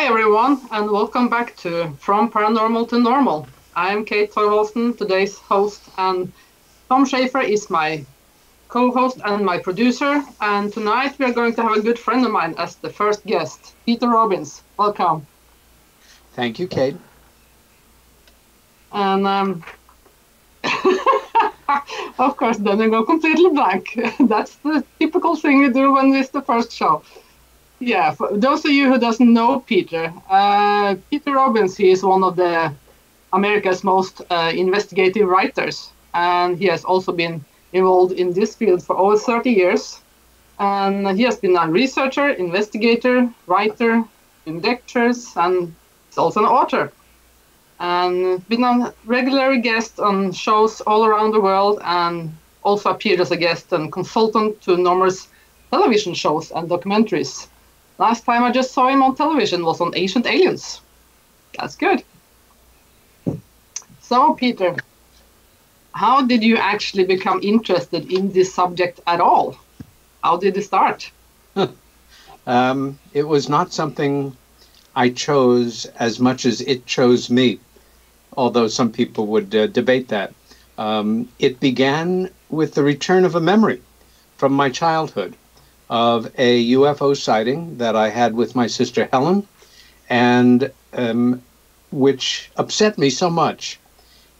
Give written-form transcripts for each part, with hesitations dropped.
everyone, and welcome back to From Paranormal to Normal. I am Kate Thorvaldsen, today's host, and Tom Schaefer is my co-host and my producer. And tonight we are going to have a good friend of mine as the first guest, Peter Robbins. Welcome. Thank you, Kate. And of course, then we go completely blank. That's the typical thing we do when it's the first show. Yeah, for those of you who doesn't know Peter, Peter Robbins, he is one of the America's most investigative writers, and he has also been involved in this field for over 30 years. And he has been a researcher, investigator, writer, in lectures, and he's also an author. And been a regular guest on shows all around the world, and also appeared as a guest and consultant to numerous television shows and documentaries. Last time I just saw him on television was on Ancient Aliens. That's good. So, Peter, how did you actually become interested in this subject at all? How did it start? It was not something I chose as much as it chose me, although some people would debate that. It began with the return of a memory from my childhood of a UFO sighting that I had with my sister Helen, and which upset me so much.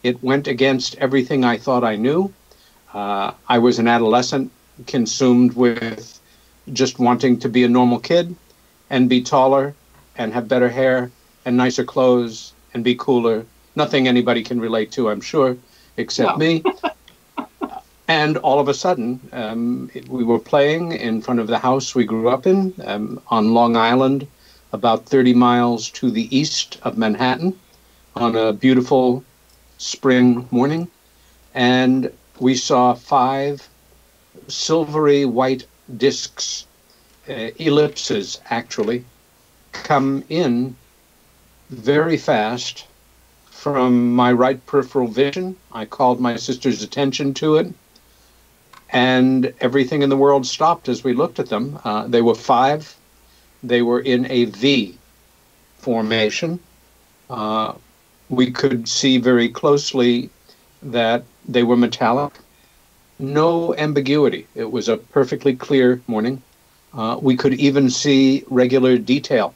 It went against everything I thought I knew. I was an adolescent, consumed with just wanting to be a normal kid and be taller and have better hair and nicer clothes and be cooler. Nothing anybody can relate to, I'm sure, except me. And all of a sudden, we were playing in front of the house we grew up in on Long Island, about 30 miles to the east of Manhattan, on a beautiful spring morning. And we saw 5 silvery white discs, ellipses actually, come in very fast from my right peripheral vision. I called my sister's attention to it, and everything in the world stopped as we looked at them. They were 5. They were in a V formation. We could see very closely that they were metallic. No ambiguity. It was a perfectly clear morning. We could even see regular detail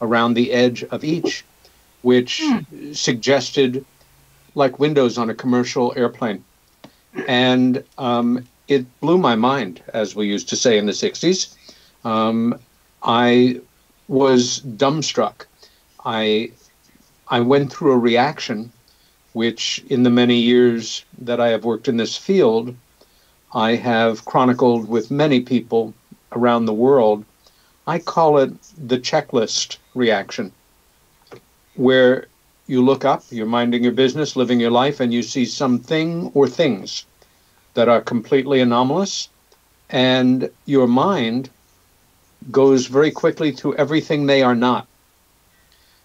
around the edge of each, which suggested like windows on a commercial airplane. And it blew my mind, as we used to say in the 60s. I was dumbstruck. I went through a reaction, which in the many years that I have worked in this field, I have chronicled with many people around the world. I call it the checklist reaction, where you look up, you're minding your business, living your life, and you see something or things that are completely anomalous, and your mind goes very quickly to everything they are not.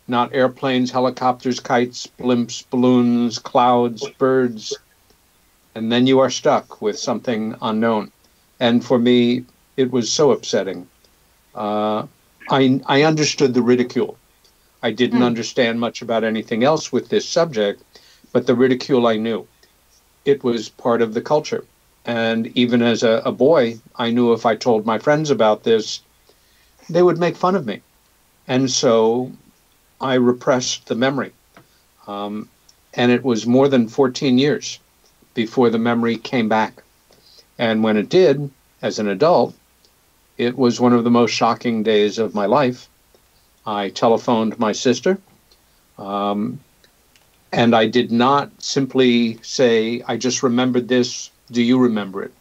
Not airplanes, helicopters, kites, blimps, balloons, clouds, birds, and then you are stuck with something unknown. And for me, it was so upsetting. I understood the ridicule. I didn't understand much about anything else with this subject, but the ridicule I knew. It was part of the culture. And even as a boy, I knew if I told my friends about this, they would make fun of me. And so I repressed the memory. And it was more than 14 years before the memory came back. And when it did, as an adult, it was one of the most shocking days of my life. I telephoned my sister. And I did not simply say, I just remembered this. Do you remember it?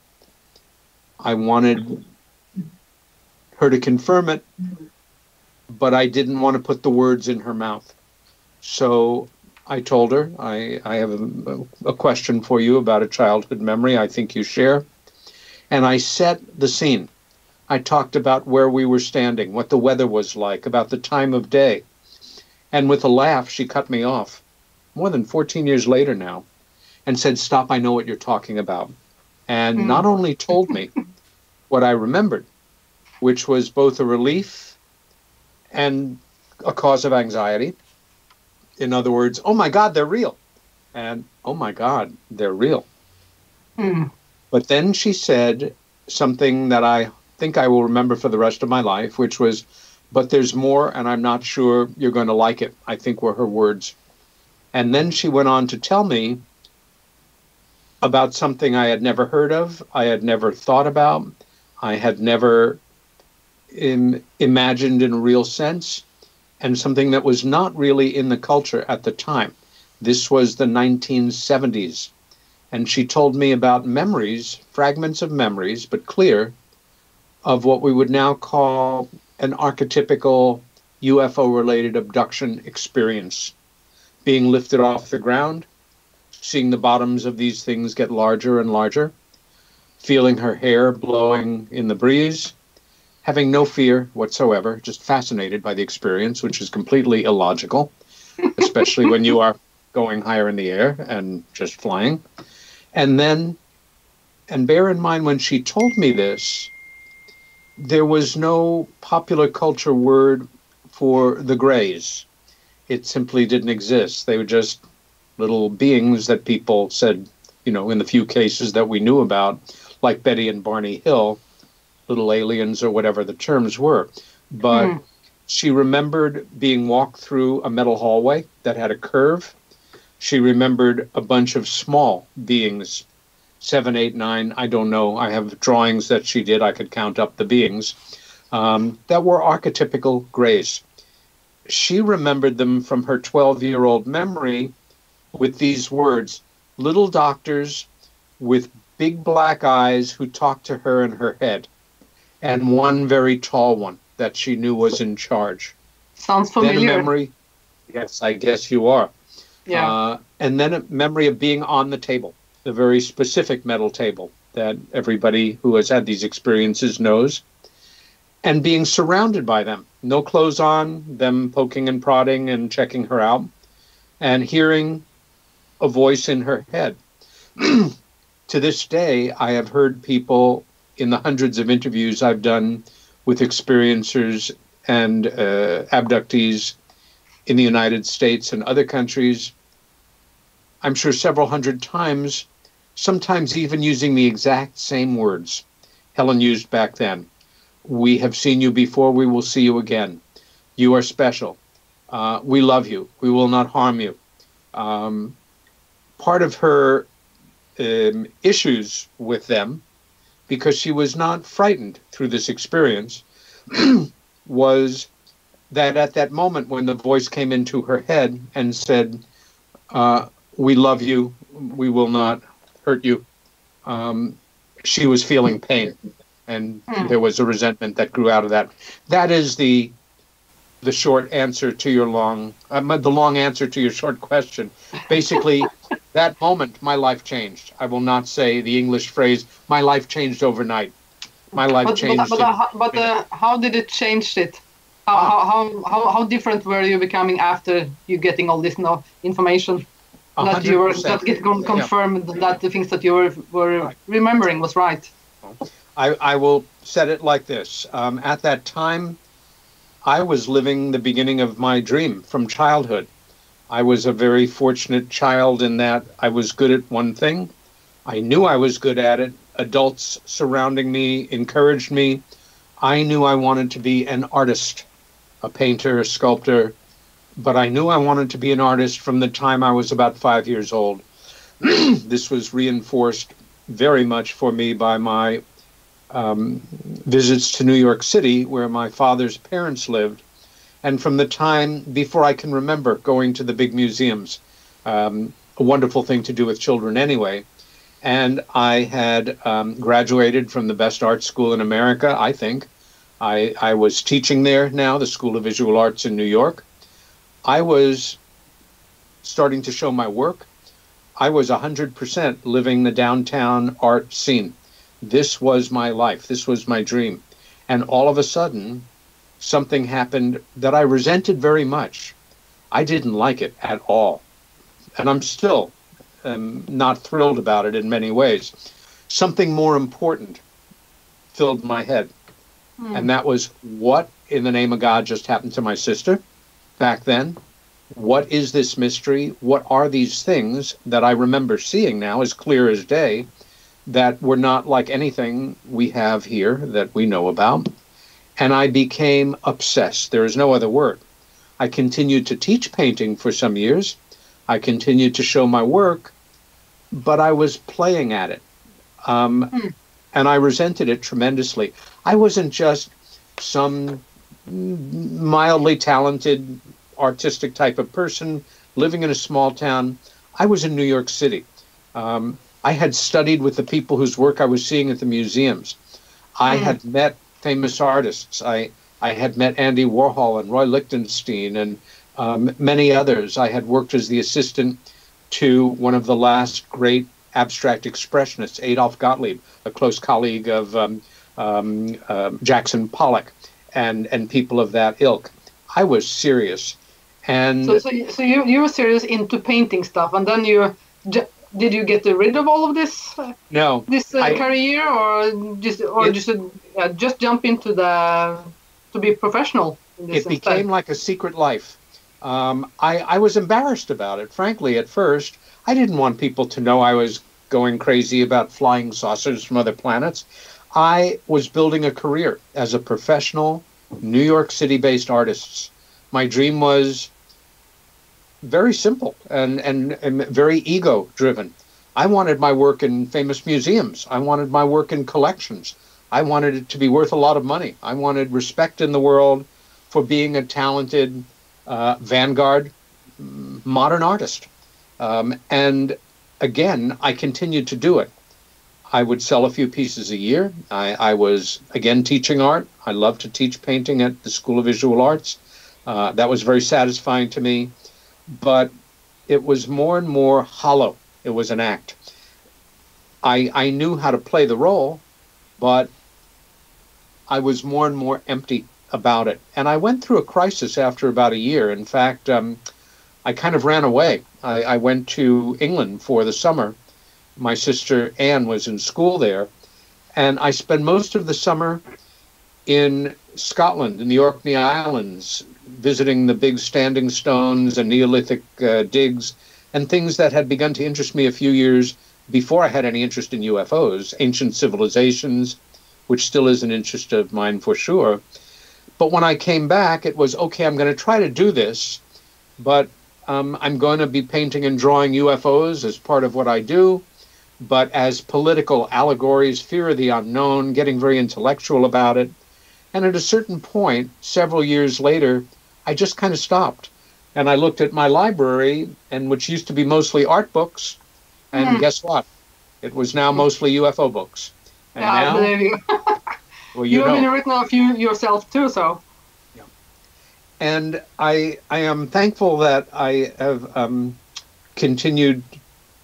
I wanted her to confirm it, but I didn't want to put the words in her mouth. So I told her, I have a question for you about a childhood memory I think you share. And I set the scene. I talked about where we were standing, what the weather was like, about the time of day. And with a laugh, she cut me off, more than 14 years later now, and said, "Stop, I know what you're talking about." And not only told me what I remembered, which was both a relief and a cause of anxiety. In other words, oh my God, they're real. And oh my God, they're real. Mm. But then she said something that I think I will remember for the rest of my life, which was, but there's more, and I'm not sure you're going to like it, I think were her words. And then she went on to tell me about something I had never heard of, I had never thought about, I had never imagined in a real sense, and something that was not really in the culture at the time. This was the 1970s. And she told me about memories, fragments of memories, but clear, of what we would now call an archetypical UFO-related abduction experience. Being lifted off the ground, seeing the bottoms of these things get larger and larger, feeling her hair blowing in the breeze, having no fear whatsoever, just fascinated by the experience, which is completely illogical, especially when you are going higher in the air and just flying. And then, and bear in mind, when she told me this, there was no popular culture word for the Greys. It simply didn't exist. They were just little beings that people said, you know, in the few cases that we knew about, like Betty and Barney Hill, little aliens or whatever the terms were. But she remembered being walked through a metal hallway that had a curve. She remembered a bunch of small beings, 7, 8, 9, I don't know. I have drawings that she did. I could count up the beings that were archetypical Greys. She remembered them from her 12-year-old memory with these words, little doctors with big black eyes who talked to her in her head, and one very tall one that she knew was in charge. Sounds familiar. Then a memory, yes, I guess you are. Yeah. And then a memory of being on the table, the very specific metal table that everybody who has had these experiences knows, and being surrounded by them, no clothes on, them poking and prodding and checking her out, and hearing a voice in her head. To this day, I have heard people in the hundreds of interviews I've done with experiencers and abductees in the United States and other countries, I'm sure several hundred times, sometimes even using the exact same words Helen used back then. We have seen you before, we will see you again. You are special. We love you. We will not harm you. Part of her issues with them, because she was not frightened through this experience, was that at that moment when the voice came into her head and said, we love you, we will not hurt you, she was feeling pain. And there was a resentment that grew out of that. That is the short answer to your the long answer to your short question. Basically, that moment, my life changed. I will not say the English phrase, my life changed overnight. My life changed. But how did it change it? How different were you becoming after you getting all this information? That you were confirmed that the things that you were remembering was right. I will set it like this. At that time, I was living the beginning of my dream from childhood. I was a very fortunate child in that I was good at one thing. I knew I was good at it. Adults surrounding me encouraged me. I knew I wanted to be an artist, a painter, a sculptor, but I knew I wanted to be an artist from the time I was about 5 years old. This was reinforced very much for me by my visits to New York City, where my father's parents lived, and from the time before I can remember going to the big museums, a wonderful thing to do with children anyway. And I had graduated from the best art school in America, I think. I was teaching there now, the School of Visual Arts in New York. I was starting to show my work. I was 100% living the downtown art scene. This was my life. This was my dream. And all of a sudden, something happened that I resented very much. I didn't like it at all. And I'm still not thrilled about it in many ways. Something more important filled my head. And that was, what in the name of God just happened to my sister? back then. What is this mystery? What are these things that I remember seeing now as clear as day that were not like anything we have here that we know about? And I became obsessed. There is no other word. I continued to teach painting for some years. I continued to show my work, but I was playing at it. And I resented it tremendously. I wasn't just some mildly talented, artistic type of person living in a small town. I was in New York City. I had studied with the people whose work I was seeing at the museums. I had met famous artists. I had met Andy Warhol and Roy Lichtenstein and many others. I had worked as the assistant to one of the last great abstract expressionists, Adolf Gottlieb, a close colleague of Jackson Pollock and people of that ilk. I was serious. And so you were serious into painting stuff, and then did you get rid of all of this? No, career, or just jump into to be professional in this? It became like a secret life. I was embarrassed about it, frankly, at first. I didn't want people to know I was going crazy about flying saucers from other planets. I was building a career as a professional New York City-based artist. My dream was very simple and very ego-driven. I wanted my work in famous museums. I wanted my work in collections. I wanted it to be worth a lot of money. I wanted respect in the world for being a talented vanguard modern artist. And again, I continued to do it. I would sell a few pieces a year. I was, again, teaching art. I loved to teach painting at the School of Visual Arts. That was very satisfying to me. But it was more and more hollow. It was an act. I knew how to play the role, but I was more and more empty about it. And I went through a crisis after about a year. In fact, I kind of ran away. I went to England for the summer. My sister Anne was in school there, and I spent most of the summer in Scotland, in the Orkney Islands, visiting the big standing stones and Neolithic digs and things that had begun to interest me a few years before I had any interest in UFOs, ancient civilizations, which still is an interest of mine for sure. But when I came back, it was, okay, I'm going to try to do this, but I'm going to be painting and drawing UFOs as part of what I do, but as political allegories, fear of the unknown, getting very intellectual about it. And at a certain point, several years later, I just kind of stopped. And I looked at my library, and which used to be mostly art books, and guess what? It was now mostly UFO books. And now, I believe you. Well, You've been written a few yourself too, so. Yeah. And I am thankful that I have continued,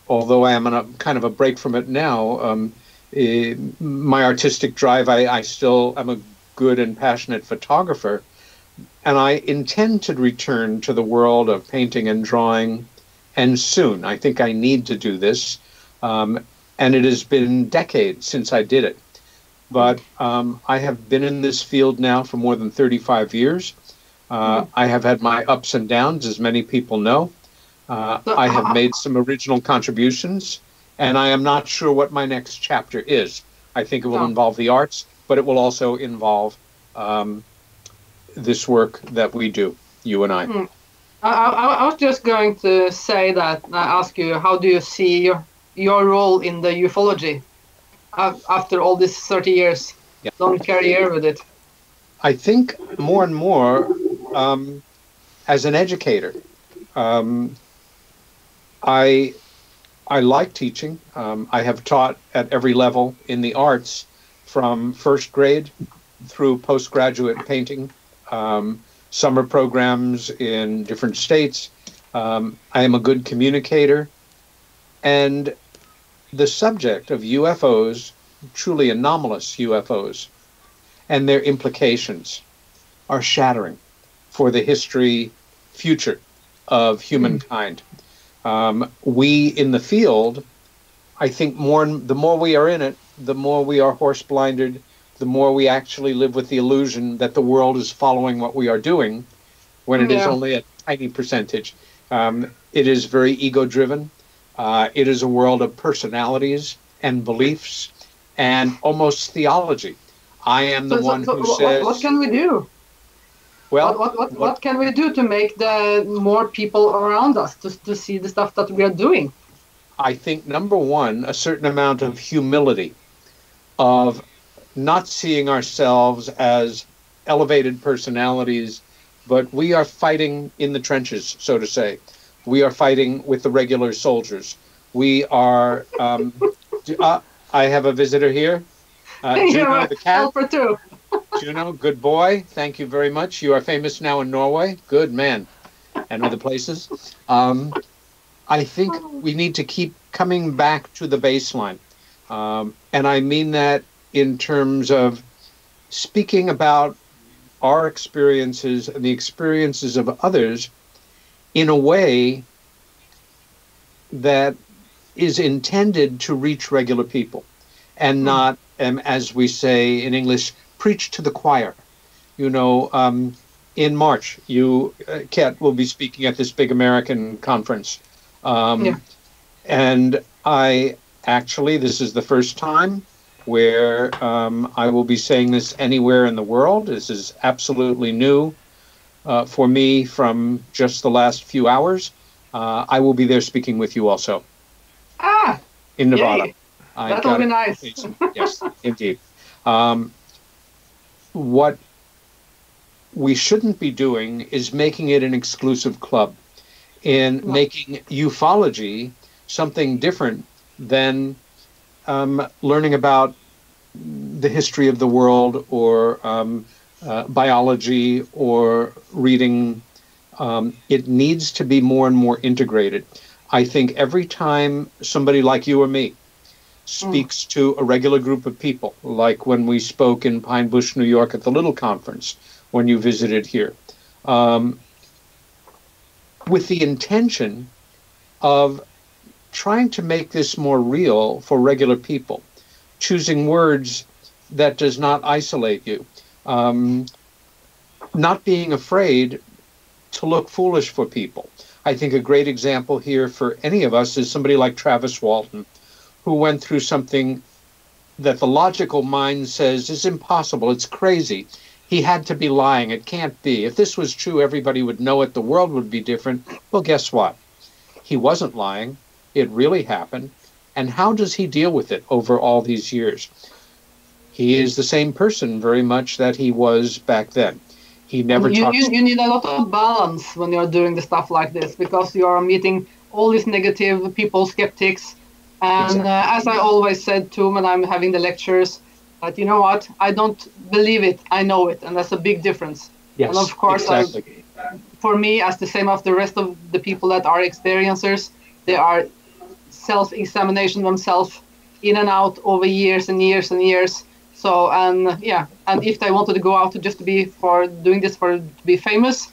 although I am on a kind of a break from it now, my artistic drive, I still am a good and passionate photographer. And I intend to return to the world of painting and drawing, and soon. I think I need to do this. And it has been decades since I did it. But I have been in this field now for more than 35 years. I have had my ups and downs, as many people know. I have made some original contributions, and I am not sure what my next chapter is. I think it will involve the arts, but it will also involve this work that we do, you and I. I was just going to say that, ask you, how do you see your role in the ufology after all these 30 years, long career with it? I think more and more, as an educator, I like teaching. I have taught at every level in the arts, from first grade through postgraduate painting, summer programs in different states. I am a good communicator. And the subject of UFOs, truly anomalous UFOs, and their implications are shattering for the future of humankind. We in the field, I think the more we are in it, the more we are horse-blinded, the more we actually live with the illusion that the world is following what we are doing. when it is Yeah. only a tiny percentage. It is very ego-driven. It is a world of personalities and beliefs and almost theology. I am the one who What says, can we do? well, What can we do to make the more people around us to see the stuff that we are doing? I think, number one, a certain amount of humility, of not seeing ourselves as elevated personalities, but we are fighting in the trenches, so to say. We are fighting with the regular soldiers. We are. I have a visitor here. You're Juno a the cat. helper too. Juno, good boy. Thank you very much. You are famous now in Norway. Good man. And other places. I think we need to keep coming back to the baseline. And I mean that in terms of speaking about our experiences and the experiences of others in a way that is intended to reach regular people and not, as we say in English, preach to the choir. You know, in March, you, Kat, will be speaking at this big American conference. Yeah. And I actually, this is the first time where I will be saying this anywhere in the world. This is absolutely new for me from just the last few hours. I will be there speaking with you also Ah, in Nevada. yay. I That'll got be an nice. invitation. Yes, indeed. What we shouldn't be doing is making it an exclusive club, in making ufology something different than learning about the history of the world or biology or reading. It needs to be more and more integrated. I think every time somebody like you or me speaks to a regular group of people, like when we spoke in Pine Bush, New York at the Little Conference, when you visited here, with the intention of trying to make this more real for regular people, choosing words that does not isolate you, not being afraid to look foolish for people. I think a great example here for any of us is somebody like Travis Walton, who went through something that the logical mind says is impossible, it's crazy. He had to be lying. It can't be. If this was true, everybody would know it. The world would be different. Well, guess what? He wasn't lying. It really happened. And how does he deal with it over all these years? He is the same person very much that he was back then. He never talks. You need a lot of balance when you're doing the stuff like this, because you are meeting all these negative people, skeptics. And Exactly. As I always said too when I'm having the lectures, but you know what? I don't believe it. I know it. And that's a big difference. Yes, and of course, exactly. For me, as the same of the rest of the people that are experiencers, they are self-examination themselves in and out over years and years and years. So, and if they wanted to go out to just to be for doing this for to be famous,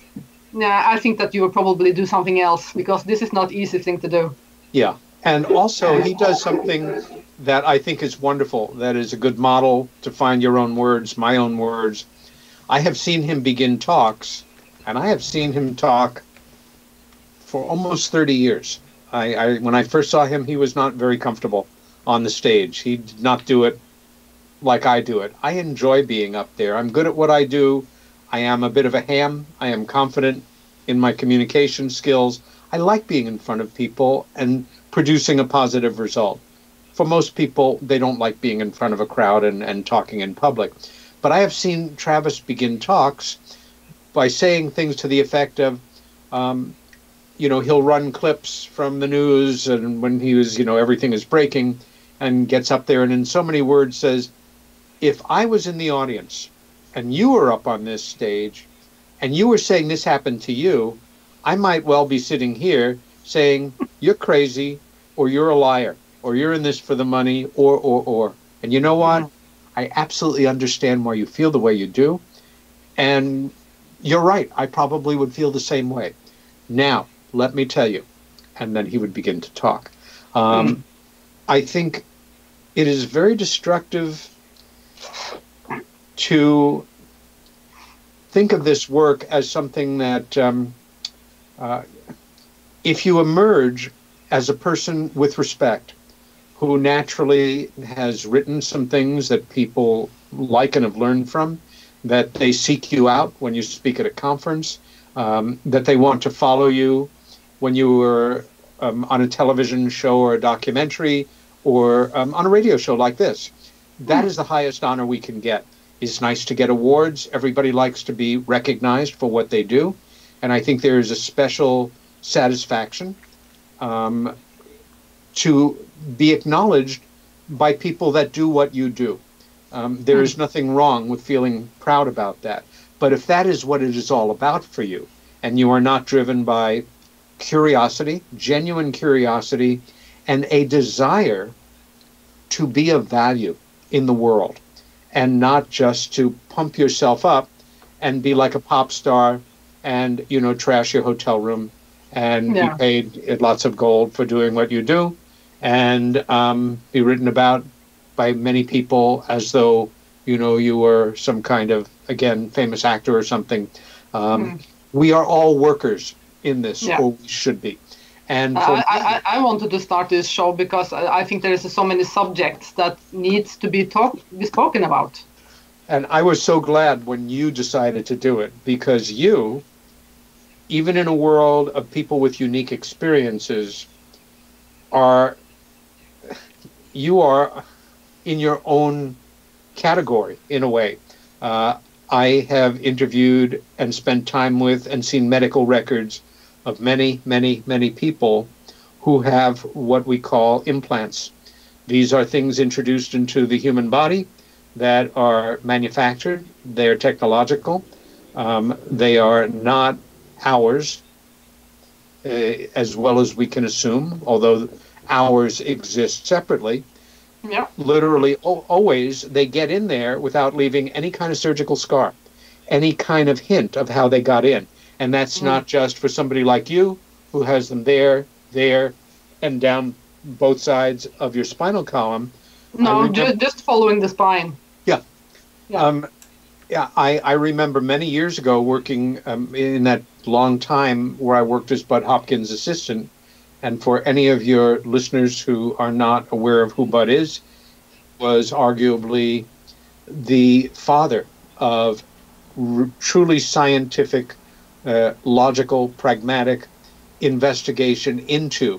yeah, I think that you would probably do something else, because this is not easy thing to do. Yeah. And also he does something that I think is wonderful, that is a good model to find your own words, my own words. I have seen him begin talks, and I have seen him talk for almost 30 years. When I first saw him, he was not very comfortable on the stage. He did not do it like I do it. I enjoy being up there. I'm good at what I do. I am a bit of a ham. I am confident in my communication skills. I like being in front of people and producing a positive result. For most people, they don't like being in front of a crowd and talking in public. But I have seen Travis begin talks by saying things to the effect of, he'll run clips from the news, and when he was, everything is breaking, and gets up there and in so many words says, if I was in the audience and you were up on this stage and you were saying this happened to you, I might well be sitting here saying, you're crazy, or you're a liar, or you're in this for the money, or. And you know what? I absolutely understand why you feel the way you do. And you're right. I probably would feel the same way. Now, let me tell you. And then he would begin to talk. I think it is very destructive to think of this work as something that if you emerge as a person with respect, who naturally has written some things that people like and have learned from, that they seek you out when you speak at a conference, that they want to follow you when you were on a television show or a documentary or on a radio show like this. That is the highest honor we can get. It's nice to get awards. Everybody likes to be recognized for what they do. And I think there is a special satisfaction to be acknowledged by people that do what you do. There is nothing wrong with feeling proud about that. But if that is what it is all about for you, and you are not driven by curiosity, genuine curiosity, and a desire to be of value in the world, and not just to pump yourself up and be like a pop star and, you know, trash your hotel room and be paid lots of gold for doing what you do, and be written about by many people as though, you know, you were some kind of, again, famous actor or something. We are all workers in this, or we should be. And I wanted to start this show because I think there is so many subjects that needs to be spoken about. And I was so glad when you decided to do it, because you, even in a world of people with unique experiences, you are in your own category, in a way. I have interviewed and spent time with and seen medical records of many, many, many people who have what we call implants. These are things introduced into the human body that are manufactured. They are technological. They are not ours, as well as we can assume, although ours exist separately. Yeah. Literally, always, they get in there without leaving any kind of surgical scar, any kind of hint of how they got in. And that's not just for somebody like you, who has them there, and down both sides of your spinal column. No, just following the spine. Yeah. I remember many years ago working in that long time where I worked as Bud Hopkins' assistant. And for any of your listeners who are not aware of who Bud is, was arguably the father of truly scientific, logical, pragmatic investigation into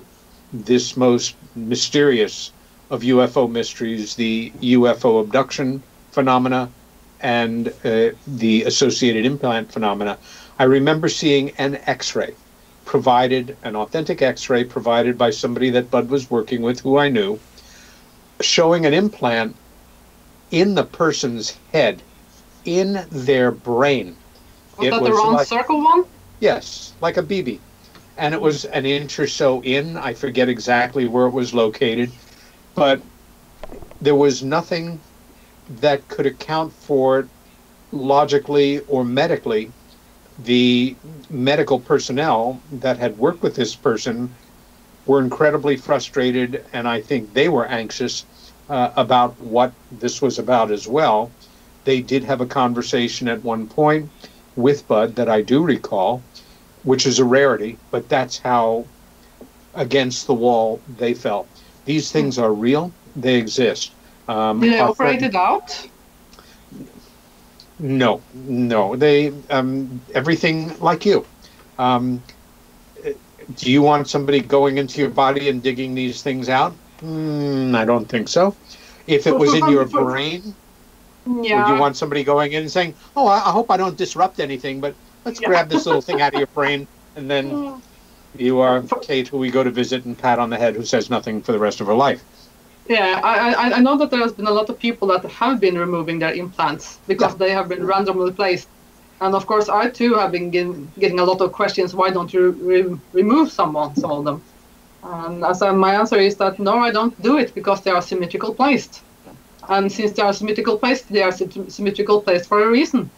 this most mysterious of UFO mysteries, the UFO abduction phenomena and the associated implant phenomena. I remember seeing an X-ray provided, an authentic X-ray provided by somebody that Bud was working with, who I knew, showing an implant in the person's head, in their brain. Was that the round circle one? Yes, like a BB. And it was an inch or so in. I forget exactly where it was located. But there was nothing that could account for it logically or medically. The medical personnel that had worked with this person were incredibly frustrated, and I think they were anxious about what this was about as well. They did have a conversation at one point with Bud that I do recall, which is a rarity, but that's how against the wall they felt. These things are real. They exist. Did they operate it out? No. They everything like you. Do you want somebody going into your body and digging these things out? I don't think so. If it was in your brain, would you want somebody going in and saying, "Oh, I hope I don't disrupt anything, but let's grab this little thing out of your brain," and then you are Kate, who we go to visit and pat on the head, who says nothing for the rest of her life. Yeah, I know that there has been a lot of people that have been removing their implants because they have been randomly placed. And of course, I too have been getting a lot of questions, why don't you remove some of them? And my answer is that no, I don't do it because they are symmetrical placed. And since they are symmetrical placed, they are symmetrical placed for a reason.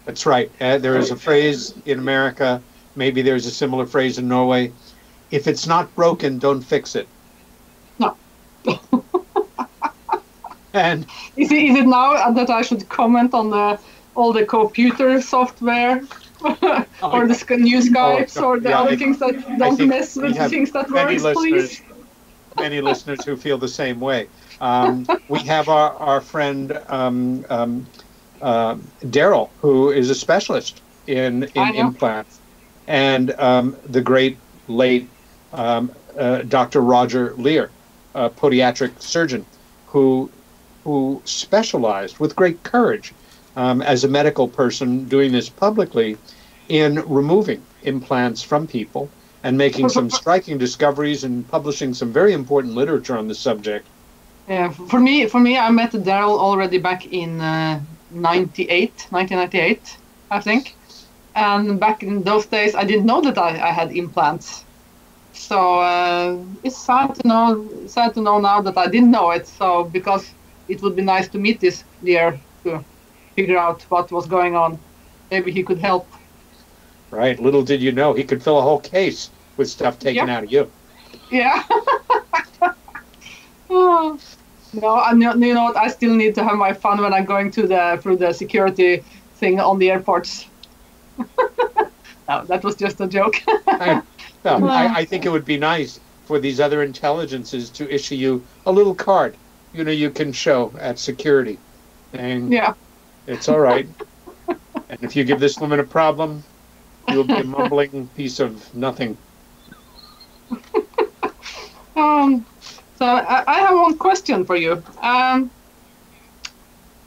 That's right. There is a phrase in America, maybe there's a similar phrase in Norway, if it's not broken, don't fix it. No. And is it now that I should comment on all the computer software or the new Skypes or the other things that don't mess with the things that works, please. Many listeners who feel the same way. We have our friend Daryl, who is a specialist in implants, and the great late Dr. Roger Lear, a podiatric surgeon, who specialized with great courage as a medical person doing this publicly in removing implants from people and making some striking discoveries and publishing some very important literature on the subject. Yeah, for me, I met Daryl already back in 1998, I think. And back in those days, I didn't know that I had implants. So it's sad to know now that I didn't know it. So because it would be nice to meet this year to figure out what was going on. Maybe he could help. Right. Little did you know he could fill a whole case with stuff taken out of you. Yeah. Oh. No, you know what? I still need to have my fun when I'm going through the security thing on the airports. No, that was just a joke. I think it would be nice for these other intelligences to issue you a little card, you can show at security. And it's all right. And if you give this woman a problem, you'll be a mumbling piece of nothing. So I have one question for you.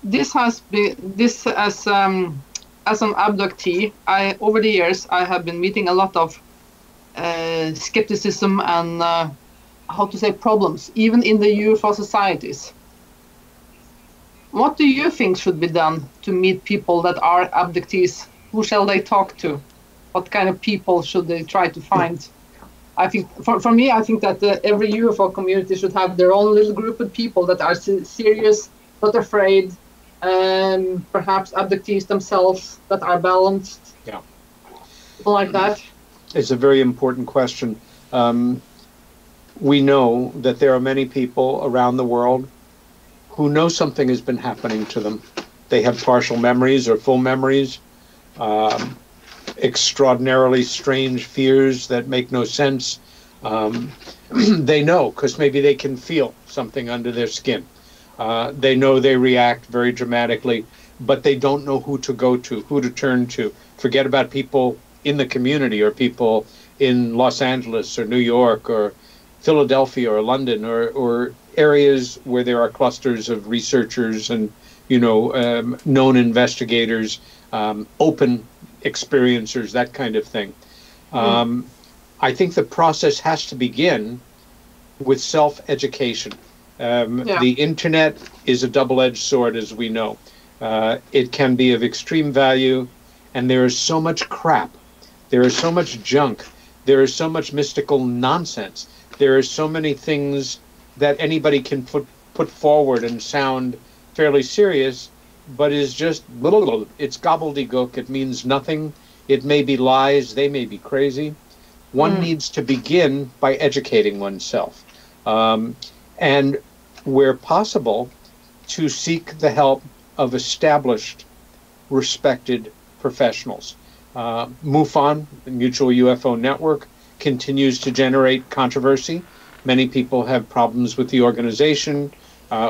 This as an abductee, over the years I have been meeting a lot of skepticism and problems, even in the UFO societies. What do you think should be done to meet people that are abductees? Who shall they talk to? What kind of people should they try to find? I think, for me, I think that every UFO community should have their own little group of people that are serious, not afraid, perhaps abductees themselves that are balanced. Yeah. People like that. It's a very important question. We know that there are many people around the world who know something has been happening to them. They have partial memories or full memories, extraordinarily strange fears that make no sense. They know because maybe they can feel something under their skin. They know they react very dramatically, but they don't know who to go to, who to turn to. Forget about people in the community or people in Los Angeles or New York or Philadelphia or London or areas where there are clusters of researchers and known investigators, open experiencers, that kind of thing. I think the process has to begin with self-education. The internet is a double-edged sword, as we know. It can be of extreme value, and there is so much crap. There is so much junk. There is so much mystical nonsense. There are so many things that anybody can put forward and sound fairly serious, but is just it's gobbledygook. It means nothing. It may be lies. They may be crazy. One needs to begin by educating oneself, and where possible, to seek the help of established, respected professionals. MUFON, the Mutual UFO Network, continues to generate controversy. Many people have problems with the organization,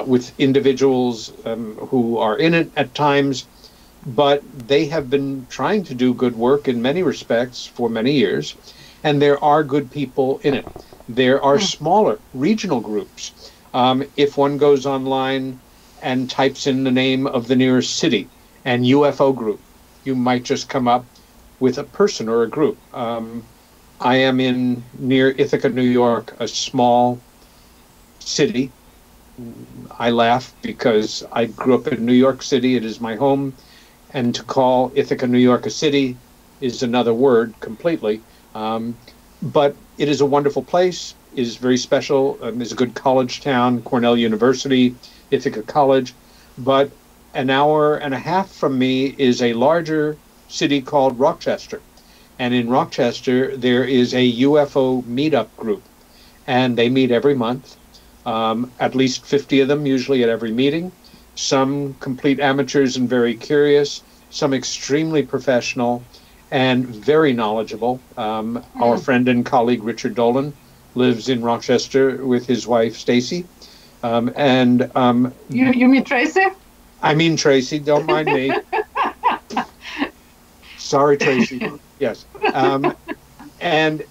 with individuals who are in it at times, but they have been trying to do good work in many respects for many years, and there are good people in it. There are smaller regional groups. If one goes online and types in the name of the nearest city and UFO group, you might just come up with a person or a group. I am near Ithaca, New York, a small city. I laugh because I grew up in New York City. It is my home. And to call Ithaca, New York a city is another word completely. But it is a wonderful place. It is very special. It's a good college town, Cornell University, Ithaca College. But an hour and a half from me is a larger city called Rochester. And in Rochester, there is a UFO meetup group. And they meet every month, at least 50 of them, usually at every meeting. Some complete amateurs and very curious. some extremely professional and very knowledgeable. Our friend and colleague Richard Dolan lives in Rochester with his wife Stacy. You mean Tracy? I mean Tracy, don't mind me. Sorry, Tracy. Yes. And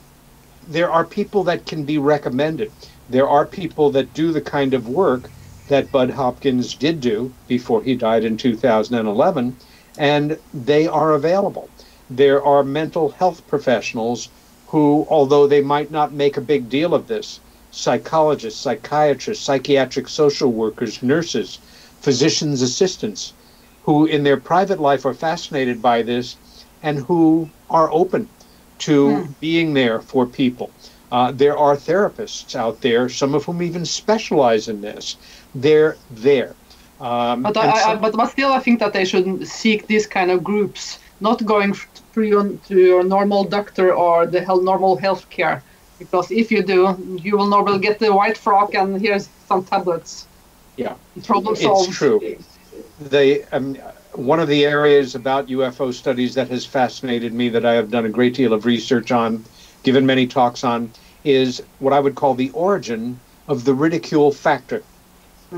there are people that can be recommended. There are people that do the kind of work that Bud Hopkins did do before he died in 2011, and they are available. There are mental health professionals who, although they might not make a big deal of this, psychologists, psychiatrists, psychiatric social workers, nurses, physicians' assistants, who in their private life are fascinated by this and who are open to being there for people. There are therapists out there, some of whom even specialize in this. They're there. But still, I think that they should seek these kind of groups, not going to your normal doctor or the normal health care. Because if you do, you will normally get the white frock and here's some tablets. Yeah, problem solved. It's true. One of the areas about UFO studies that has fascinated me, that I have done a great deal of research on, given many talks on, is what I would call the origin of the ridicule factor.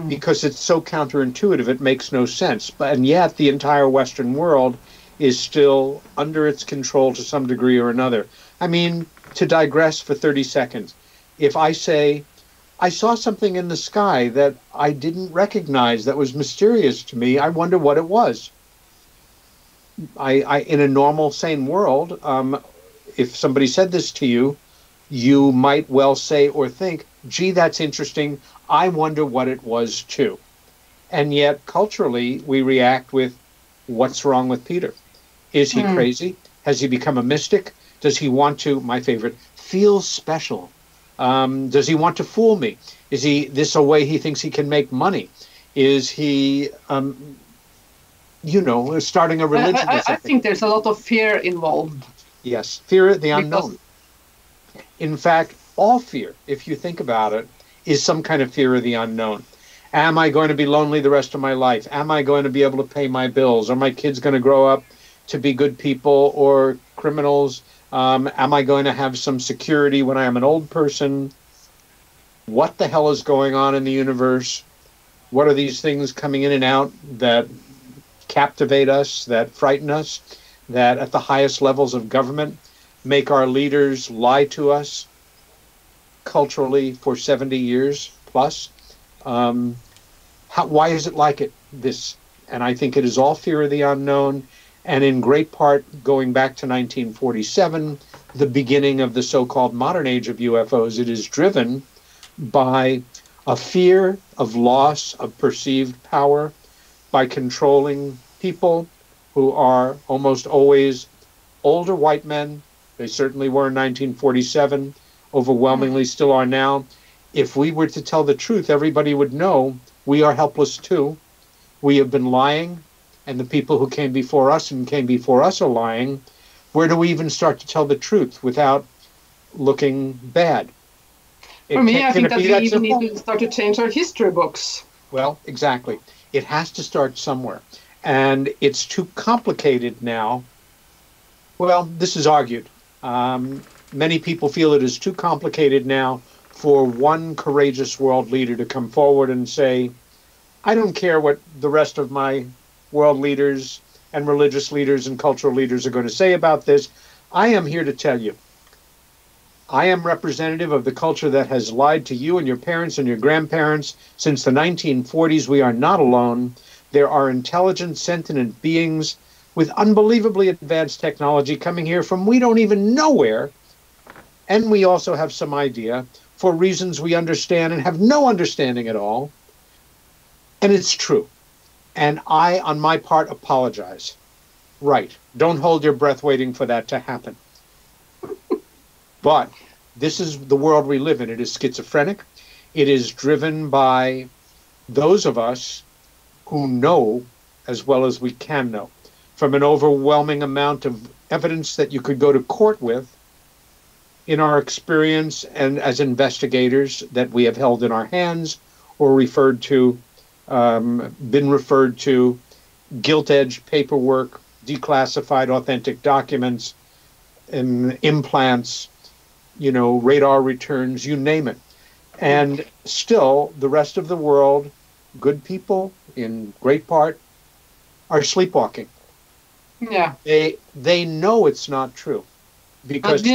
Because it's so counterintuitive, it makes no sense. And yet the entire Western world is still under its control to some degree or another. I mean, to digress for 30 seconds, if I say, I saw something in the sky that I didn't recognize, that was mysterious to me, I wonder what it was. In a normal, sane world, if somebody said this to you, you might well say or think, gee, that's interesting, I wonder what it was too. And yet, culturally, we react with, what's wrong with Peter? Is he crazy? Has he become a mystic? Does he want to, my favorite, feel special? Does he want to fool me? Is this a way he thinks he can make money? Is he, starting a religion? I think there's a lot of fear involved. Yes, fear of the unknown. In fact, all fear, if you think about it, is some kind of fear of the unknown. Am I going to be lonely the rest of my life? Am I going to be able to pay my bills? Are my kids going to grow up to be good people or criminals? Am I going to have some security when I am an old person? What the hell is going on in the universe? What are these things coming in and out that captivate us, that frighten us, that at the highest levels of government make our leaders lie to us culturally for 70 years plus? Why is it like this? And I think it is all fear of the unknown, and in great part going back to 1947, the beginning of the so-called modern age of UFOs. It is driven by a fear of loss of perceived power, by controlling people who are almost always older white men. They certainly were in 1947, overwhelmingly still are now. If we were to tell the truth, everybody would know we are helpless too. We have been lying, and the people who came before us are lying. Where do we even start to tell the truth without looking bad? For me, I think that we even need to start to change our history books. Well, exactly. It has to start somewhere. And it's too complicated now. Well, this is argued. Many people feel it is too complicated now for one courageous world leader to come forward and say, I don't care what the rest of my world leaders and religious leaders and cultural leaders are going to say about this. I am here to tell you, I am representative of the culture that has lied to you and your parents and your grandparents since the 1940s. We are not alone. There are intelligent, sentient beings with unbelievably advanced technology coming here from we don't even know where. And we also have some idea, for reasons we understand and have no understanding at all. And it's true. And I, on my part, apologize. Right. Don't hold your breath waiting for that to happen. But this is the world we live in. It is schizophrenic. It is driven by those of us who know as well as we can know, from an overwhelming amount of evidence that you could go to court with in our experience and as investigators that we have held in our hands or been referred to, gilt-edged paperwork declassified authentic documents, implants, radar returns, you name it. And still, the rest of the world, good people, in great part, are sleepwalking. Yeah. They know it's not true. Because but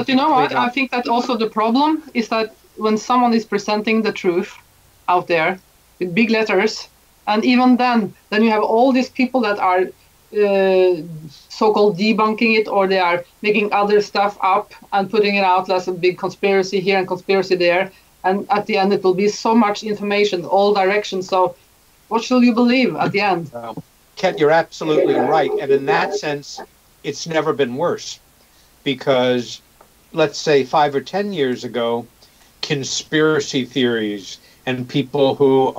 you know what? I think that also the problem is that when someone is presenting the truth out there with big letters, and even then you have all these people that are so-called debunking it, or they are making other stuff up and putting it out as a big conspiracy here and conspiracy there. And at the end, it will be so much information, all directions. So what shall you believe at the end? Kent, you're absolutely right. And in that sense, it's never been worse. Because let's say 5 or 10 years ago, conspiracy theories and people who,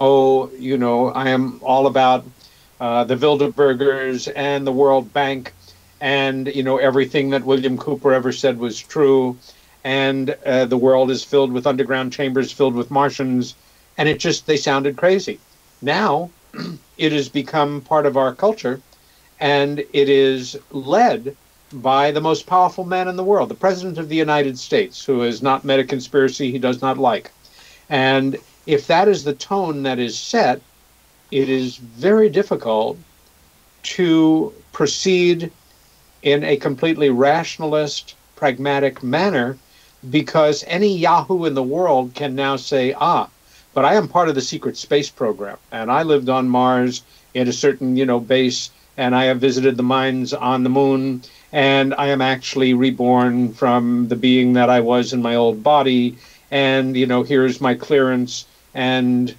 I am all about the Bilderbergers and the World Bank and, everything that William Cooper ever said was true. And the world is filled with underground chambers filled with Martians. And they sounded crazy. Now it has become part of our culture, and it is led by the most powerful man in the world, the President of the United States, who has not met a conspiracy he does not like. And if that is the tone that is set, it is very difficult to proceed in a completely rationalist, pragmatic manner, because any Yahoo in the world can now say, but I am part of the secret space program, and I lived on Mars in a certain, base, and I have visited the mines on the moon, and I am actually reborn from the being that I was in my old body, and, here's my clearance, and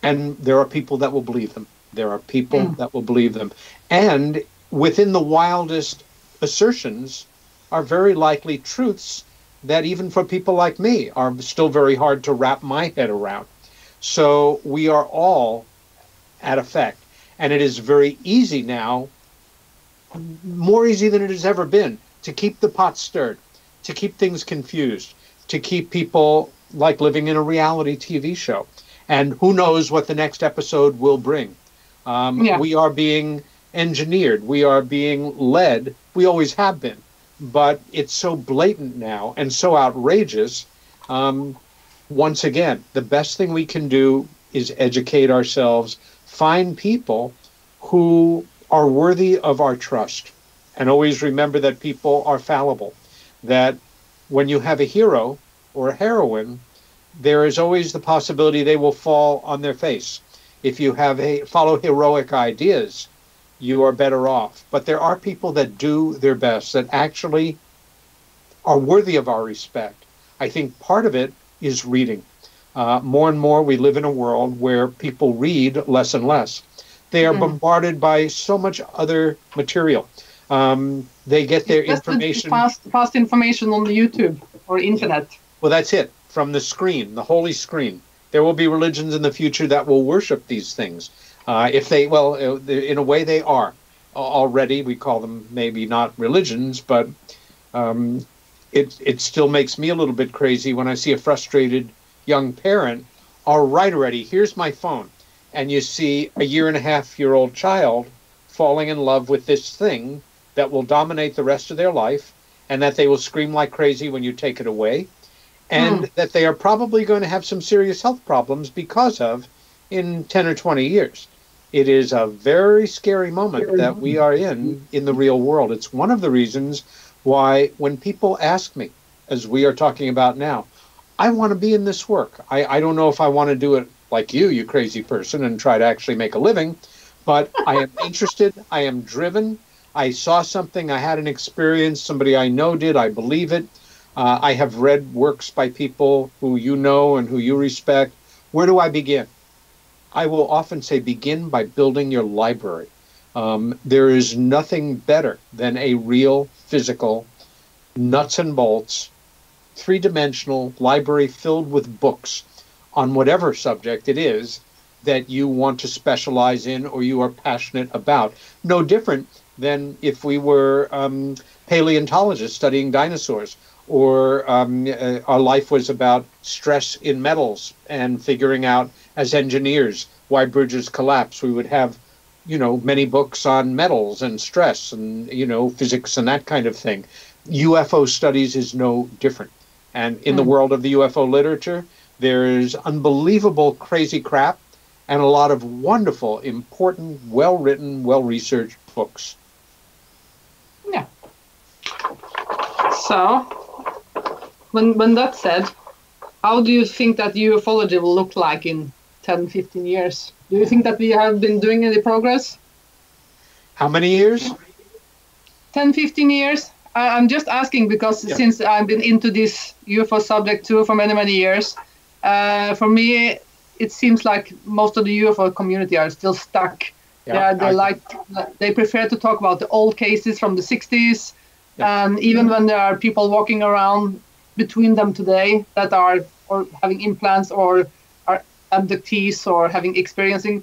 there are people that will believe them. There are people that will believe them. And within the wildest assertions are very likely truths that even for people like me are still very hard to wrap my head around. So we are all at effect. And it is very easy now, more easy than it has ever been, to keep the pot stirred, to keep things confused, to keep people like living in a reality TV show. And who knows what the next episode will bring. We are being engineered. We are being led. We always have been. But it's so blatant now and so outrageous. Once again, the best thing we can do is educate ourselves, find people who are worthy of our trust, and always remember that people are fallible, that when you have a hero or a heroine, there is always the possibility they will fall on their face. If you follow heroic ideas, you are better off. But there are people that do their best, that actually are worthy of our respect. I think part of it is reading. More and more we live in a world where people read less and less. They are bombarded by so much other material. They get their information. Fast information on the YouTube or internet. Well, that's it. From the screen, the holy screen. There will be religions in the future that will worship these things. In a way they are already. We call them maybe not religions, but it still makes me a little bit crazy when I see a frustrated young parent. All right, already, here's my phone. And you see a 1.5-year-old child falling in love with this thing that will dominate the rest of their life, and that they will scream like crazy when you take it away, and that they are probably going to have some serious health problems because of in 10 or 20 years. It is a very scary moment that we are in the real world. It's one of the reasons why when people ask me, as we are talking about now, I want to be in this work. I don't know if I want to do it like you crazy person, and try to actually make a living, but I am interested, I am driven. I saw something, I had an experience, somebody I know did, I believe it. I have read works by people who you know and who you respect. Where do I begin? I will often say begin by building your library. There is nothing better than a real physical, nuts and bolts, three-dimensional library filled with books on whatever subject it is that you want to specialize in or you are passionate about. No different than if we were paleontologists studying dinosaurs, or our life was about stress in metals and figuring out as engineers why bridges collapse. We would have many books on metals and stress and, physics and that kind of thing. UFO studies is no different. And in the world of the UFO literature, there's unbelievable crazy crap and a lot of wonderful, important, well-written, well-researched books. Yeah. So, when that's said, how do you think that ufology will look like in 10, 15 years? Do you think that we have been doing any progress? How many years? 10, 15 years. I'm just asking because since I've been into this UFO subject too for many, many years, for me, it seems like most of the UFO community are still stuck. Yeah, they prefer to talk about the old cases from the 60s. And even when there are people walking around between them today that are or having implants or are abductees or having experiencing,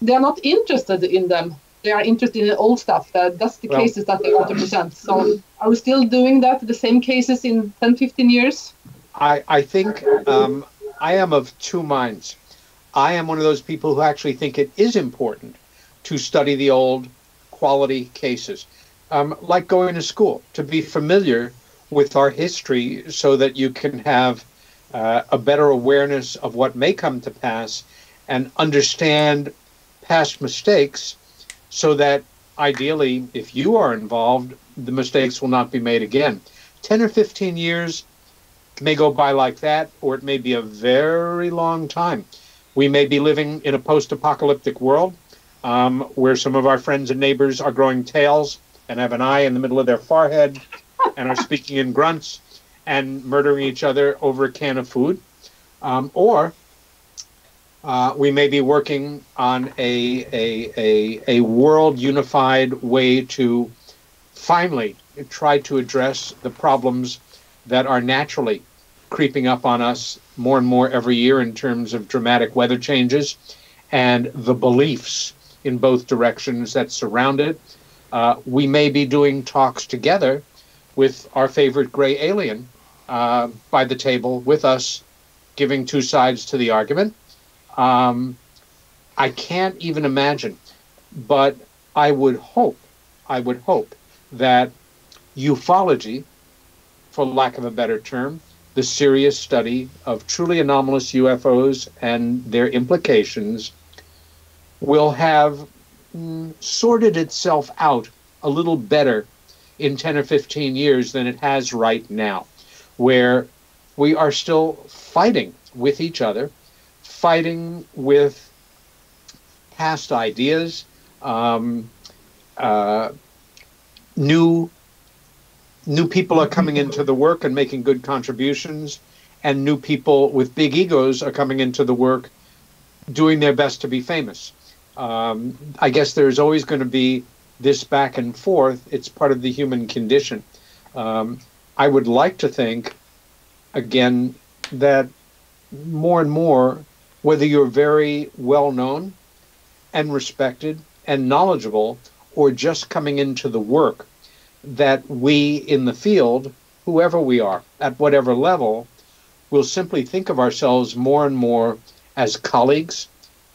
they are not interested in them. They are interested in the old stuff. That's the cases that they want to present. So are we still doing that, the same cases in 10, 15 years? I think I am of two minds. I am one of those people who actually think it is important to study the old quality cases. Like going to school, to be familiar with our history so that you can have a better awareness of what may come to pass and understand past mistakes so that ideally, if you are involved, the mistakes will not be made again. 10 or 15 years may go by like that, or it may be a very long time. We may be living in a post-apocalyptic world where some of our friends and neighbors are growing tails and have an eye in the middle of their forehead and are speaking in grunts and murdering each other over a can of food. Or we may be working on a world unified way to finally try to address the problems that are naturally creeping up on us more and more every year in terms of dramatic weather changes and the beliefs in both directions that surround it. We may be doing talks together with our favorite gray alien by the table with us, giving two sides to the argument. I can't even imagine, but I would hope that ufology, for lack of a better term, the serious study of truly anomalous UFOs and their implications, will have sorted itself out a little better in 10 or 15 years than it has right now, where we are still fighting with each other, fighting with past ideas, new people are coming into the work and making good contributions, and new people with big egos are coming into the work doing their best to be famous. I guess there's always going to be this back and forth. It's part of the human condition. I would like to think, again, that more and more, whether you're very well known and respected and knowledgeable, or just coming into the work, that we in the field, whoever we are, at whatever level, will simply think of ourselves more and more as colleagues,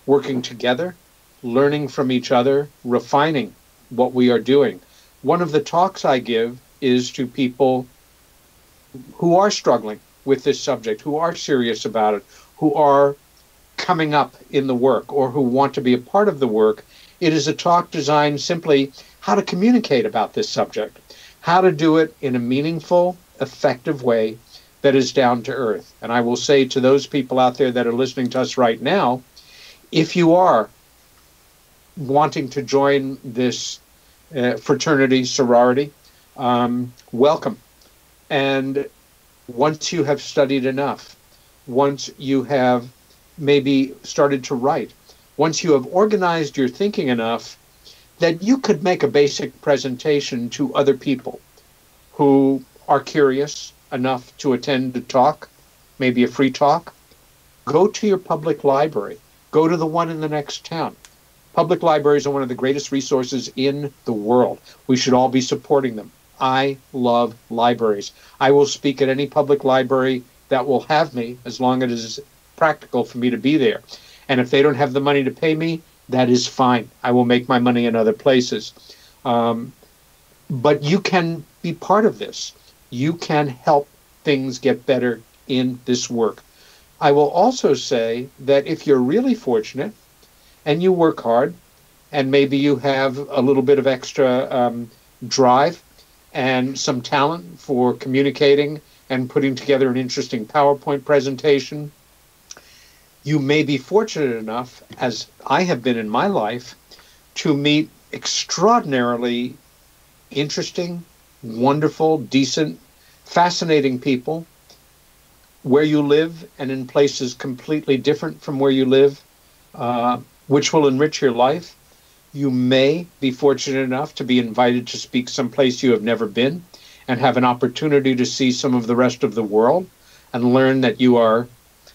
working together, learning from each other, refining what we are doing. One of the talks I give is to people who are struggling with this subject, who are serious about it, who are coming up in the work, or who want to be a part of the work. It is a talk designed simply how to communicate about this subject, how to do it in a meaningful, effective way that is down to earth. And I will say to those people out there that are listening to us right now, if you are wanting to join this fraternity, sorority, welcome. And once you have studied enough, once you have maybe started to write, once you have organized your thinking enough that you could make a basic presentation to other people who are curious enough to attend a talk, maybe a free talk, go to your public library. Go to the one in the next town. Public libraries are one of the greatest resources in the world. We should all be supporting them. I love libraries. I will speak at any public library that will have me as long as it is practical for me to be there. And if they don't have the money to pay me, That is fine. I will make my money in other places. But you can be part of this. You can help things get better in this work. I will also say that if you're really fortunate and you work hard, and maybe you have a little bit of extra drive and some talent for communicating and putting together an interesting PowerPoint presentation, you may be fortunate enough, as I have been in my life, to meet extraordinarily interesting, wonderful, decent, fascinating people where you live and in places completely different from where you live, which will enrich your life. You may be fortunate enough to be invited to speak someplace you have never been and have an opportunity to see some of the rest of the world and learn that you are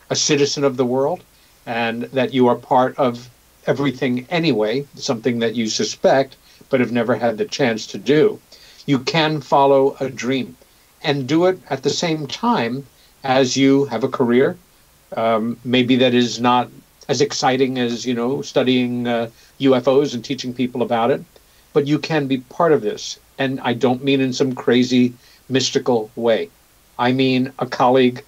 a citizen of the world and that you are part of everything anyway, something that you suspect but have never had the chance to do. You can follow a dream and do it at the same time as you have a career. Maybe that is not as exciting as, studying UFOs and teaching people about it, but you can be part of this. And I don't mean in some crazy mystical way. I mean a colleague.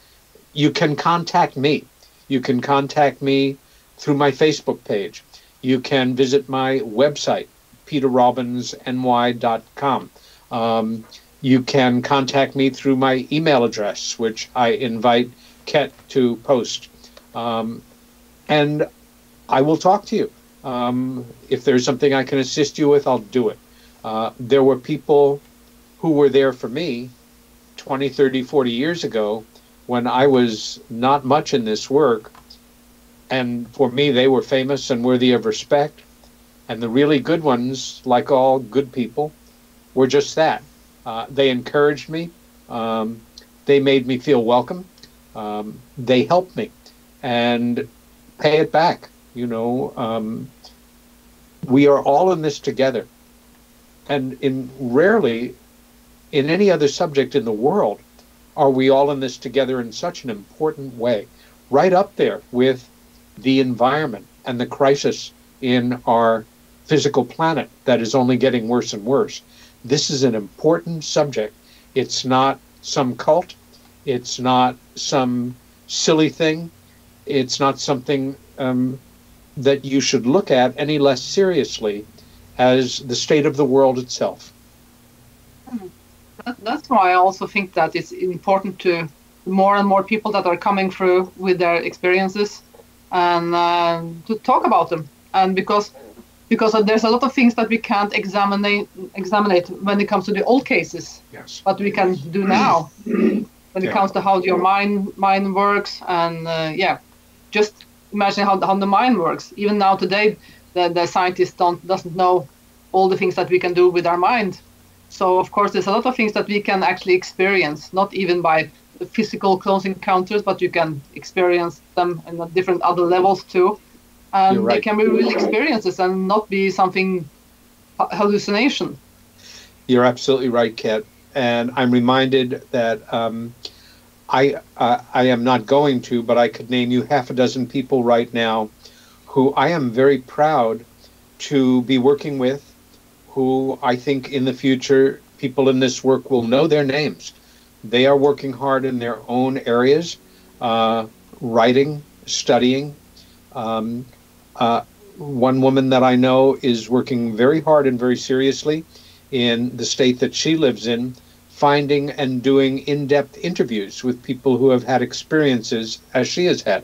You can contact me. You can contact me through my Facebook page. You can visit my website, peterrobbinsny.com. You can contact me through my email address, which I invite Ket to post. And I will talk to you. If there's something I can assist you with, I'll do it. There were people who were there for me 20, 30, 40 years ago when I was not much in this work. And for me, they were famous and worthy of respect. And the really good ones, like all good people, were just that. They encouraged me. They made me feel welcome. They helped me. And pay it back. We are all in this together. And rarely in any other subject in the world are we all in this together in such an important way, right up there with the environment and the crisis in our physical planet that is only getting worse and worse. This is an important subject. It's not some cult. It's not some silly thing. It's not something that you should look at any less seriously as the state of the world itself. That's why I also think that it's important to more and more people that are coming through with their experiences and to talk about them. And because there's a lot of things that we can't examine when it comes to the old cases, yes, but we can do now when it comes to how your mind works. And just imagine how the mind works. Even now today, the scientists doesn't know all the things that we can do with our mind. So of course, there's a lot of things that we can actually experience, not even by the physical close encounters, but you can experience them in different other levels too. And right. They can be real experiences and not be something hallucination. You're absolutely right, Ket. And I'm reminded that I am not going to, but I could name you half a dozen people right now who I am very proud to be working with, who I think in the future people in this work will know their names. They are working hard in their own areas, writing, studying. One woman that I know is working very hard and very seriously in the state that she lives in, finding and doing in-depth interviews with people who have had experiences as she has had.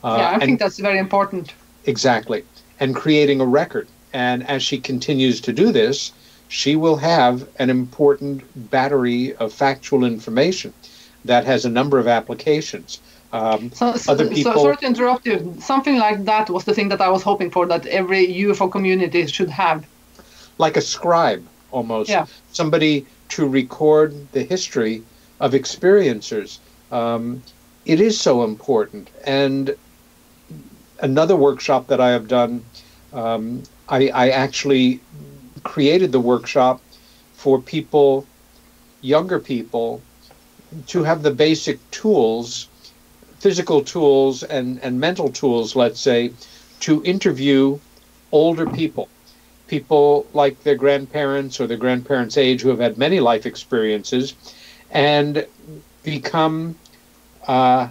I think that's very important. Exactly. And creating a record. And as she continues to do this, she will have an important battery of factual information that has a number of applications. Other people... So sorry to interrupt you. Something like that was the thing that I was hoping for, that every UFO community should have. Like a scribe, almost. Yeah. Somebody to record the history of experiencers. It is so important. And another workshop that I have done, I actually created the workshop for people, younger people, to have the basic tools, physical tools and mental tools, let's say, to interview older people, people like their grandparents or their grandparents' age who have had many life experiences and become the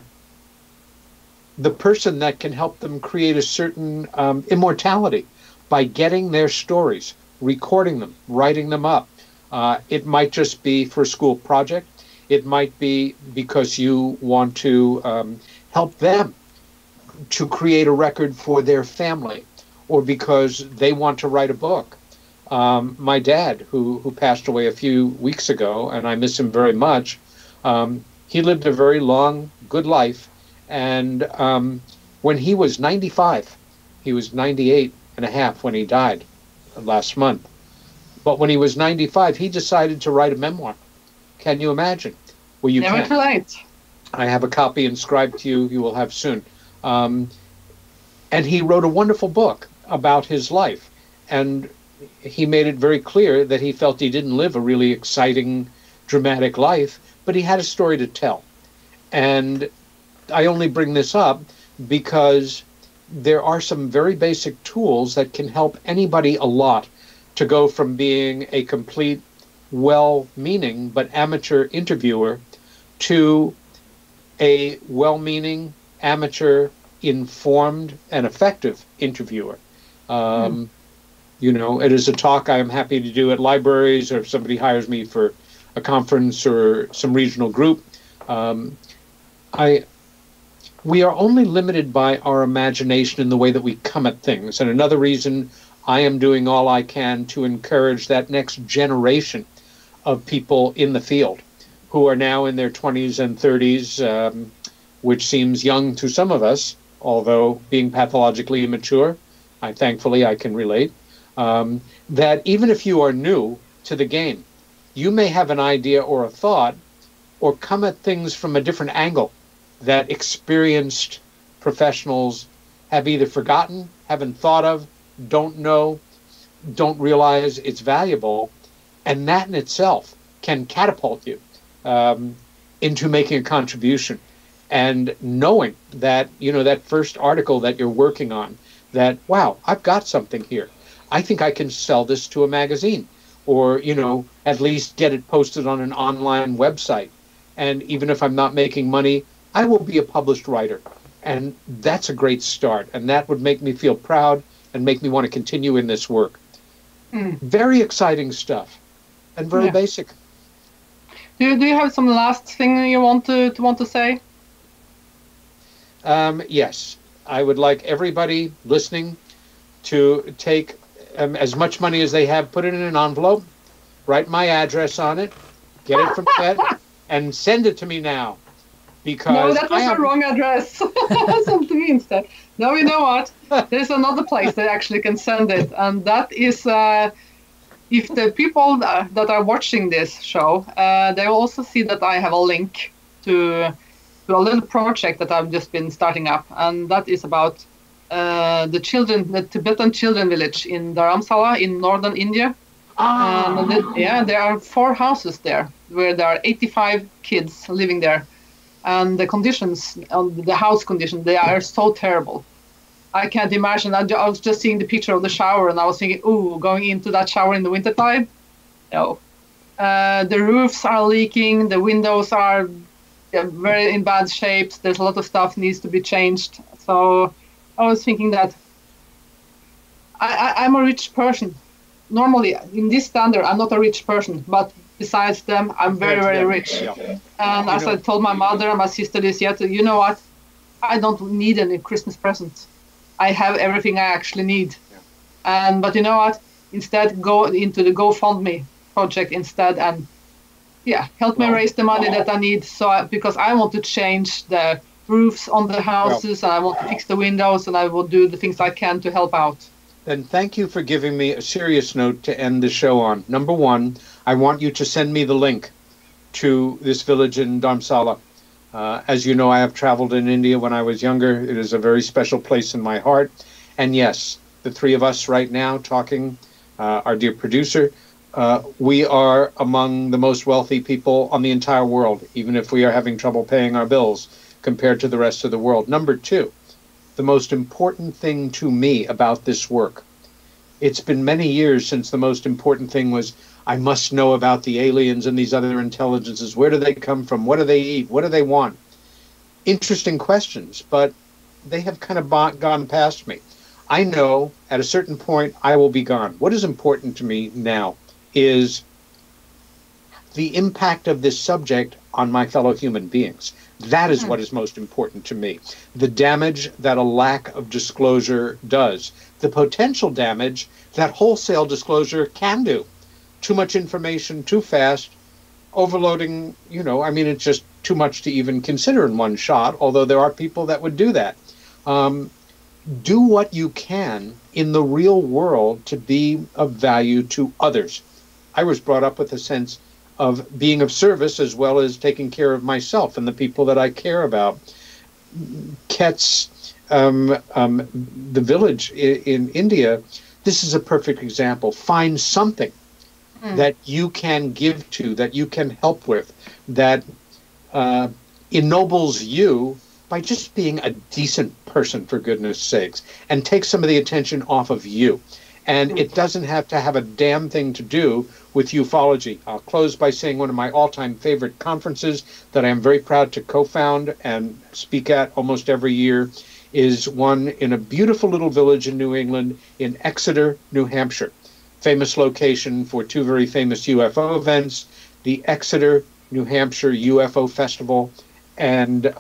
person that can help them create a certain immortality by getting their stories, recording them, writing them up. It might just be for a school project. It might be because you want to help them to create a record for their family, or because they want to write a book. My dad, who passed away a few weeks ago, and I miss him very much, he lived a very long, good life. And when he was 95, he was 98 and a half when he died last month. But when he was 95, he decided to write a memoir. Can you imagine? Well, you Never can. too late. I have a copy inscribed to you. You will have soon. And he wrote a wonderful book about his life. And he made it very clear that he felt he didn't live a really exciting, dramatic life, but he had a story to tell. And I only bring this up because there are some very basic tools that can help anybody a lot to go from being a complete, well-meaning but amateur interviewer to a well-meaning, amateur, informed, and effective interviewer. You know, it is a talk I am happy to do at libraries, or if somebody hires me for a conference or some regional group. We are only limited by our imagination in the way that we come at things. And another reason I am doing all I can to encourage that next generation of people in the field who are now in their 20s and 30s, which seems young to some of us, although being pathologically immature, thankfully I can relate, that even if you are new to the game, you may have an idea or a thought or come at things from a different angle that experienced professionals have either forgotten, haven't thought of, don't know, don't realize it's valuable. And that in itself can catapult you into making a contribution. And knowing that, you know, that first article that you're working on, that, wow, I've got something here. I think I can sell this to a magazine, or, you know, at least get it posted on an online website. And even if I'm not making money, I will be a published writer. And that's a great start. And that would make me feel proud and make me want to continue in this work. Very exciting stuff and very basic. Do you have some last thing you want to say? Yes. I would like everybody listening to take as much money as they have, put it in an envelope, write my address on it, get it from Ted, and send it to me now. Because no, that was the wrong address. Send to me instead. No, you know what? There's another place that actually can send it, and that is if the people that are watching this show, they will also see that I have a link to a little project that I've just been starting up, and that is about the Tibetan children village in Dharamsala in northern India. And there are 4 houses there where there are 85 kids living there. And the conditions, the house conditions, they are so terrible. I can't imagine. I was just seeing the picture of the shower, and I was thinking, ooh, going into that shower in the wintertime? No. The roofs are leaking. The windows are very in bad shapes. There's a lot of stuff needs to be changed. So I was thinking that I'm a rich person. Normally, in this standard, I'm not a rich person, but besides them, I'm very, very rich. Yeah. And as I told my mother and my sister this year, you know what? I don't need any Christmas presents. I have everything I actually need. Yeah. But you know what? Instead, go into the GoFundMe project instead, and help me raise the money that I need. Because I want to change the roofs on the houses, and I want to fix the windows, and I will do the things I can to help out. Then thank you for giving me a serious note to end the show on. Number 1, I want you to send me the link to this village in Dharamsala. As you know, I have traveled in India when I was younger. It is a very special place in my heart. And yes, the 3 of us right now talking, our dear producer, we are among the most wealthy people on the entire world, even if we are having trouble paying our bills compared to the rest of the world. Number 2, the most important thing to me about this work It's been many years since the most important thing was, I must know about the aliens and these other intelligences. Where do they come from? What do they eat? What do they want? Interesting questions, but they have kind of gone past me. I know at a certain point I will be gone. What is important to me now is the impact of this subject on my fellow human beings. That is what is most important to me. The damage that a lack of disclosure does. The potential damage that wholesale disclosure can do. Too much information, too fast, overloading, it's just too much to even consider in one shot, although there are people that would do that. Do what you can in the real world to be of value to others. I was brought up with a sense of being of service as well as taking care of myself and the people that I care about. Ket's, the village in India, this is a perfect example. Find something that you can give to, that you can help with, that ennobles you by just being a decent person, for goodness sakes, and take some of the attention off of you. And it doesn't have to have a damn thing to do with ufology. I'll close by saying one of my all-time favorite conferences that I am very proud to co-found and speak at almost every year is one in a beautiful little village in New England in Exeter, New Hampshire. Famous location for two very famous UFO events, the Exeter, New Hampshire UFO Festival and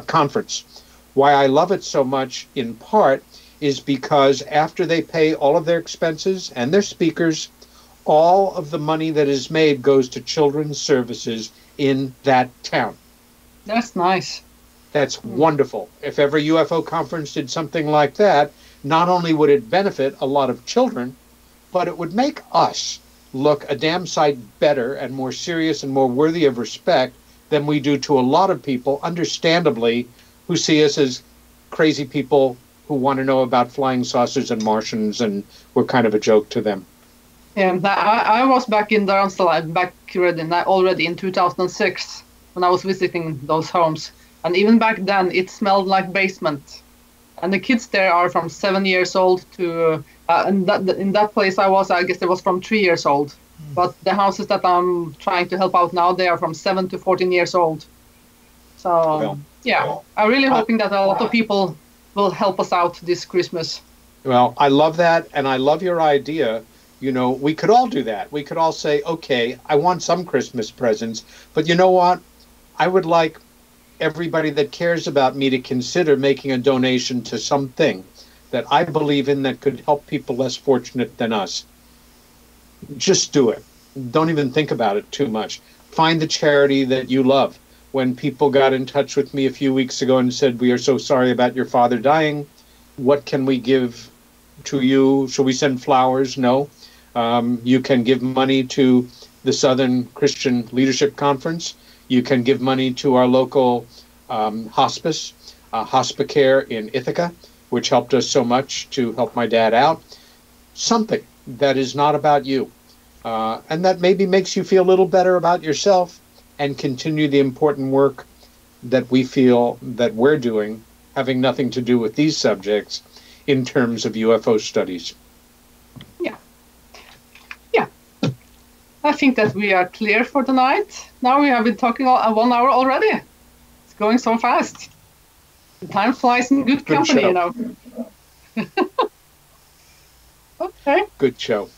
conference. Why I love it so much, in part, is because after they pay all of their expenses and their speakers, all of the money that is made goes to children's services in that town. That's nice. That's wonderful. If every UFO conference did something like that, not only would it benefit a lot of children, but it would make us look a damn sight better and more serious and more worthy of respect than we do to a lot of people, understandably, who see us as crazy people who want to know about flying saucers and Martians, and we're kind of a joke to them. Yeah, I was back in Darmstadt already in 2006 when I was visiting those homes. And even back then, it smelled like basement. And the kids there are from 7 years old to, in that place I guess it was from 3 years old. But the houses that I'm trying to help out now, they are from 7 to 14 years old. So, I'm really hoping that a lot of people will help us out this Christmas. Well, I love that, and I love your idea. We could all do that. We could all say, okay, I want some Christmas presents, but you know what? I would like everybody that cares about me to consider making a donation to something that I believe in that could help people less fortunate than us. Just do it. Don't even think about it too much. Find the charity that you love. When people got in touch with me a few weeks ago and said, we are so sorry about your father dying, what can we give to you? Shall we send flowers? No. You can give money to the Southern Christian Leadership Conference. You can give money to our local hospice, Hospicare in Ithaca, which helped us so much to help my dad out. Something that is not about you, and that maybe makes you feel a little better about yourself and continue the important work that we feel that we're doing, having nothing to do with these subjects in terms of UFO studies. Yeah. I think that we are clear for tonight. Now we have been talking 1 hour already. It's going so fast. The time flies in good company, show. Okay. Good show.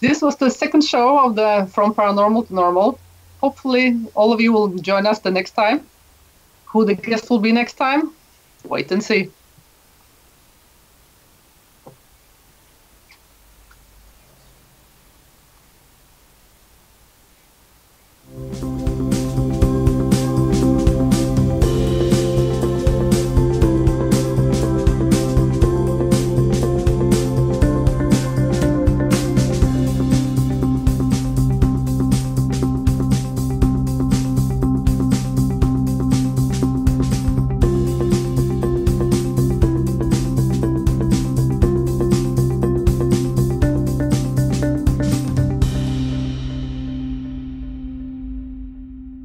This was the second show of the From Paranormal to Normal. Hopefully all of you will join us the next time. Who the guest will be next time? Wait and see.